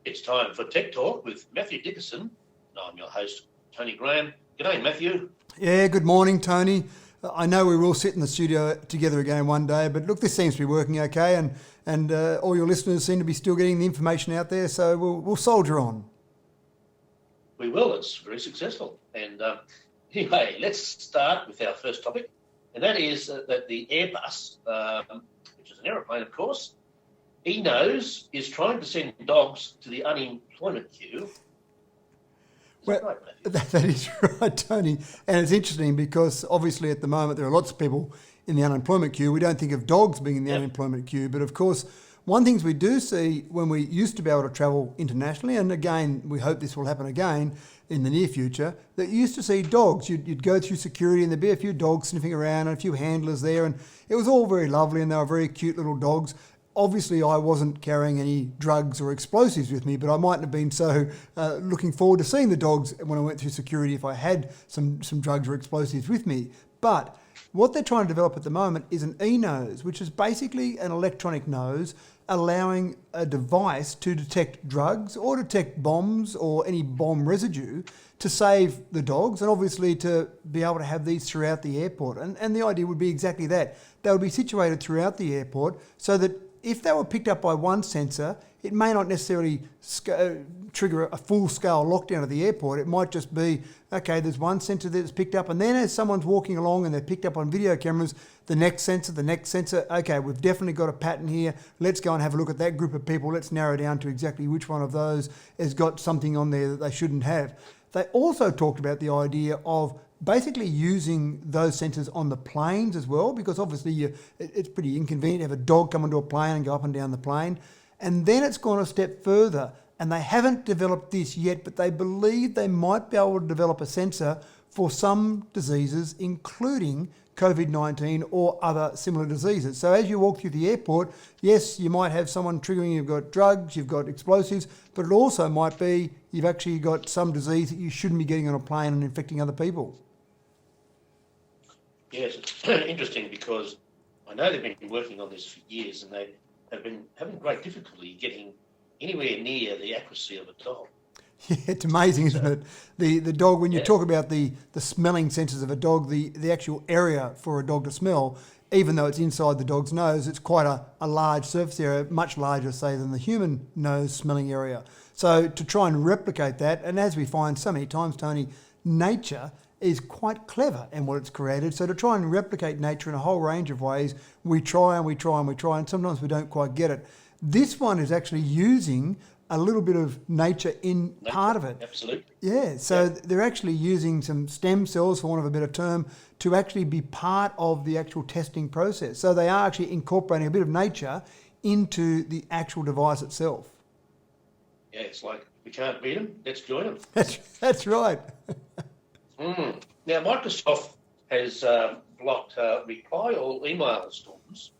It's time for Tech Talk with Mathew Dickerson, and I'm your host, Tony Graham. G'day, Matthew. Yeah, good morning, Tony. I know we will sit in the studio together again one day, but look, this seems to be working okay, and all your listeners seem to be still getting the information out there, so we'll soldier on. We will. It's very successful. And anyway, let's start with our first topic, and that is that the Airbus, which is an aeroplane, of course, E-Nose is trying to send dogs to the unemployment queue. Well, that is right, Tony. And it's interesting because obviously at the moment there are lots of people in the unemployment queue. We don't think of dogs being in the unemployment queue, but of course, one thing we do see when we used to be able to travel internationally, and again, we hope this will happen again in the near future, that you used to see dogs. You'd go through security and there'd be a few dogs sniffing around and a few handlers there, and it was all very lovely and they were very cute little dogs. Obviously, I wasn't carrying any drugs or explosives with me, but I mightn't have been so looking forward to seeing the dogs when I went through security if I had some drugs or explosives with me. But what they're trying to develop at the moment is an E-Nose, which is basically an electronic nose allowing a device to detect drugs or detect bombs or any bomb residue to save the dogs, and obviously to be able to have these throughout the airport. And the idea would be exactly that. They would be situated throughout the airport so that if they were picked up by one sensor, it may not necessarily trigger a full-scale lockdown of the airport. It might just be, okay, there's one sensor that's picked up, and then as someone's walking along and they're picked up on video cameras, the next sensor, okay, we've definitely got a pattern here. Let's go and have a look at that group of people. Let's narrow down to exactly which one of those has got something on there that they shouldn't have. They also talked about the idea of basically using those sensors on the planes as well, because obviously it's pretty inconvenient to have a dog come onto a plane and go up and down the plane. And then it's gone a step further, and they haven't developed this yet, but they believe they might be able to develop a sensor for some diseases, including COVID-19 or other similar diseases. So as you walk through the airport, yes, you might have someone triggering, you've got drugs, you've got explosives, but it also might be you've actually got some disease that you shouldn't be getting on a plane and infecting other people. Yes, it's interesting because I know they've been working on this for years, and they have been having great difficulty getting anywhere near the accuracy of a dog. Yeah, it's amazing, isn't it? The dog, when you talk about the smelling sensors of a dog, the actual area for a dog to smell, even though it's inside the dog's nose, it's quite a large surface area, much larger, say, than the human nose smelling area. So to try and replicate that, and as we find so many times, Tony, nature is quite clever in what it's created. So to try and replicate nature in a whole range of ways, we try and we try and we try, and sometimes we don't quite get it. This one is actually using a little bit of nature in part of it. Absolutely. Yeah, so they're actually using some stem cells, for want of a better term, to actually be part of the actual testing process. So they are actually incorporating a bit of nature into the actual device itself. Yeah, it's like, we can't beat them, let's join them. That's right. Now, Microsoft has blocked reply all email storms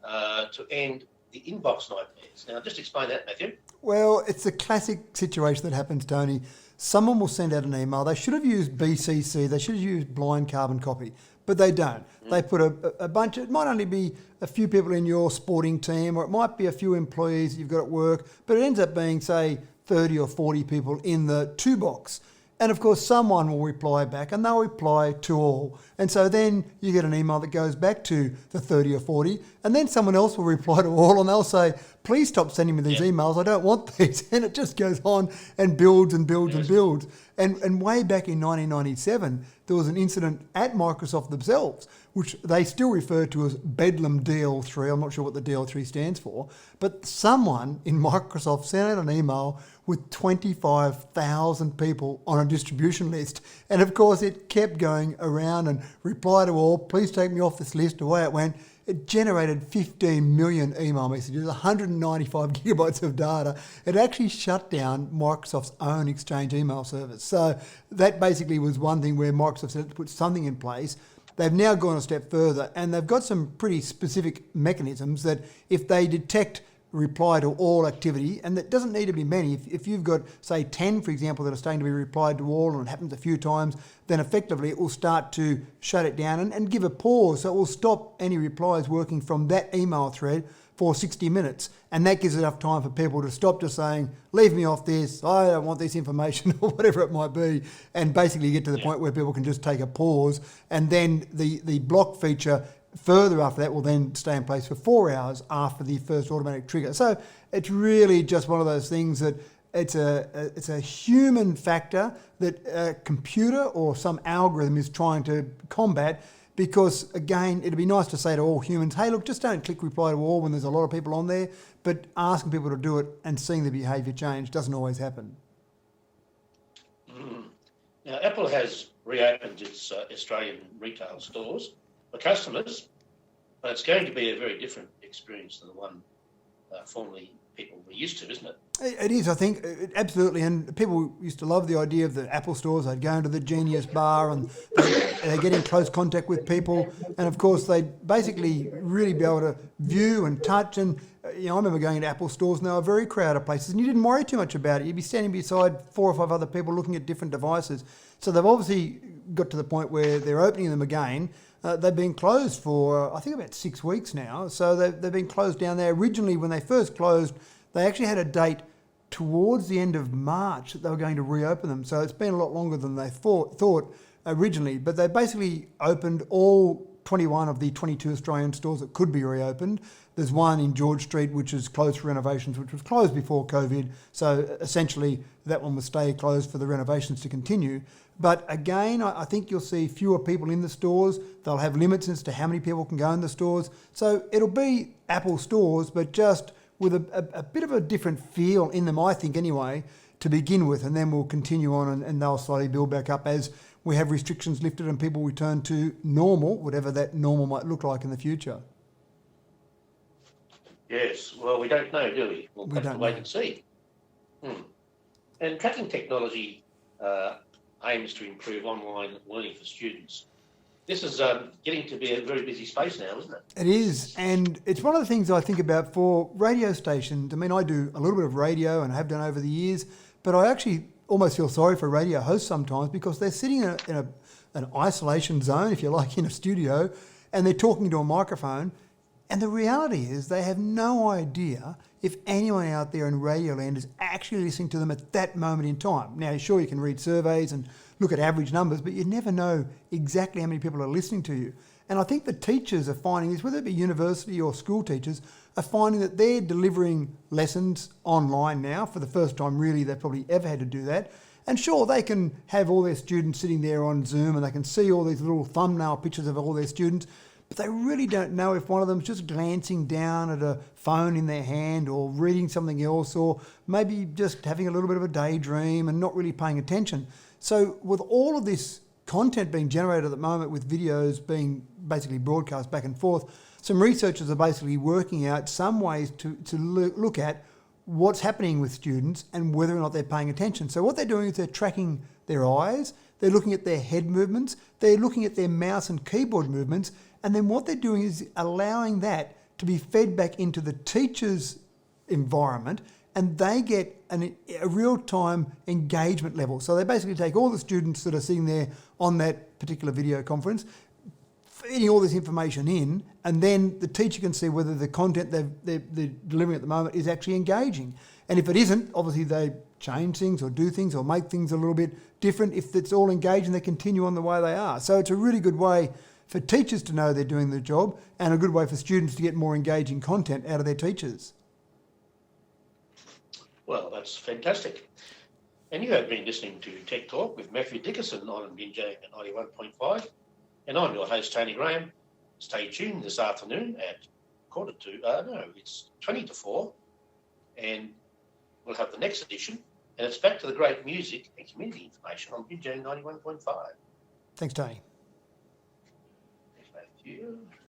to end the inbox nightmares. Now, just explain that, Matthew. Well, it's a classic situation that happens, Tony. Someone will send out an email. They should have used BCC. They should have used blind carbon copy, but they don't. They put a bunch. It might only be a few people in your sporting team, or it might be a few employees that you've got at work, but it ends up being, say, 30 or 40 people in the to box. And of course, someone will reply back, and they'll reply to all. And so then you get an email that goes back to the 30 or 40, and then someone else will reply to all, and they'll say, please stop sending me these emails. I don't want these. And it just goes on and builds and builds and builds. And way back in 1997, there was an incident at Microsoft themselves, which they still refer to as Bedlam DL3. I'm not sure what the DL3 stands for, but someone in Microsoft sent out an email with 25,000 people on a distribution list. And of course, it kept going around and reply to all, please take me off this list. Away it went. It generated 15 million email messages, 195 gigabytes of data. It actually shut down Microsoft's own Exchange email service. So that basically was one thing where Microsoft said to put something in place. They've now gone a step further, and they've got some pretty specific mechanisms that if they detect reply to all activity, and that doesn't need to be many. If you've got, say, 10, for example, that are starting to be replied to all, and it happens a few times, then effectively it will start to shut it down and give a pause. So it will stop any replies working from that email thread for 60 minutes. And that gives enough time for people to stop just saying, leave me off this, I don't want this information or whatever it might be, and basically get to the point where people can just take a pause. And then the block feature further after that will then stay in place for 4 hours after the first automatic trigger. So it's really just one of those things that it's a human factor that a computer or some algorithm is trying to combat, because, again, it'd be nice to say to all humans, hey, look, just don't click reply to all when there's a lot of people on there, but asking people to do it and seeing the behaviour change doesn't always happen. Now, Apple has reopened its Australian retail stores for customers, but it's going to be a very different experience than the one formerly people were used to, isn't it? It is, I think, absolutely. And people used to love the idea of the Apple stores. They'd go into the Genius Bar and they're getting close contact with people. And, of course, they'd basically really be able to view and touch. And, I remember going into Apple stores and they were very crowded places and you didn't worry too much about it. You'd be standing beside 4 or 5 other people looking at different devices. So they've obviously got to the point where they're opening them again. They've been closed for, I think, about 6 weeks now. So they've been closed down there. Originally, when they first closed, they actually had a date towards the end of March that they were going to reopen them. So it's been a lot longer than they thought originally. But they basically opened all 21 of the 22 Australian stores that could be reopened. There's one in George Street which is closed for renovations, which was closed before COVID. So essentially that one will stay closed for the renovations to continue. But again, I think you'll see fewer people in the stores. They'll have limits as to how many people can go in the stores. So it'll be Apple stores, but just with a bit of a different feel in them, I think, anyway, to begin with. And then we'll continue on and they'll slowly build back up as we have restrictions lifted and people return to normal, whatever that normal might look like in the future. Yes, well, we don't know, do we? We'll have to wait and see. And tracking technology aims to improve online learning for students. This is getting to be a very busy space now, isn't it? It is, and it's one of the things I think about for radio stations. I mean, I do a little bit of radio and have done over the years, but I actually almost feel sorry for radio hosts sometimes because they're sitting in an isolation zone, if you like, in a studio, and they're talking to a microphone, and the reality is they have no idea if anyone out there in radio land is actually listening to them at that moment in time. Now, sure, you can read surveys and look at average numbers, but you never know exactly how many people are listening to you. And I think the teachers are finding this, whether it be university or school teachers, are finding that they're delivering lessons online now. For the first time, really, they've probably ever had to do that. And sure, they can have all their students sitting there on Zoom and they can see all these little thumbnail pictures of all their students, but they really don't know if one of them's just glancing down at a phone in their hand or reading something else or maybe just having a little bit of a daydream and not really paying attention. So with all of this content being generated at the moment with videos being basically broadcast back and forth, some researchers are basically working out some ways to look at what's happening with students and whether or not they're paying attention. So what they're doing is they're tracking their eyes, they're looking at their head movements, they're looking at their mouse and keyboard movements, and then what they're doing is allowing that to be fed back into the teacher's environment, and they get a real-time engagement level. So they basically take all the students that are sitting there on that particular video conference, feeding all this information in, and then the teacher can see whether the content they're delivering at the moment is actually engaging. And if it isn't, obviously they change things or do things or make things a little bit different. If it's all engaging, they continue on the way they are. So it's a really good way for teachers to know they're doing the job and a good way for students to get more engaging content out of their teachers. Well, that's fantastic. And you have been listening to Tech Talk with Mathew Dickerson on Binjang at 91.5. And I'm your host, Tony Graham. Stay tuned this afternoon at it's 20 to 4. And we'll have the next edition. And it's back to the great music and community information on Binjang 91.5. Thanks, Tony. Thanks, Matthew.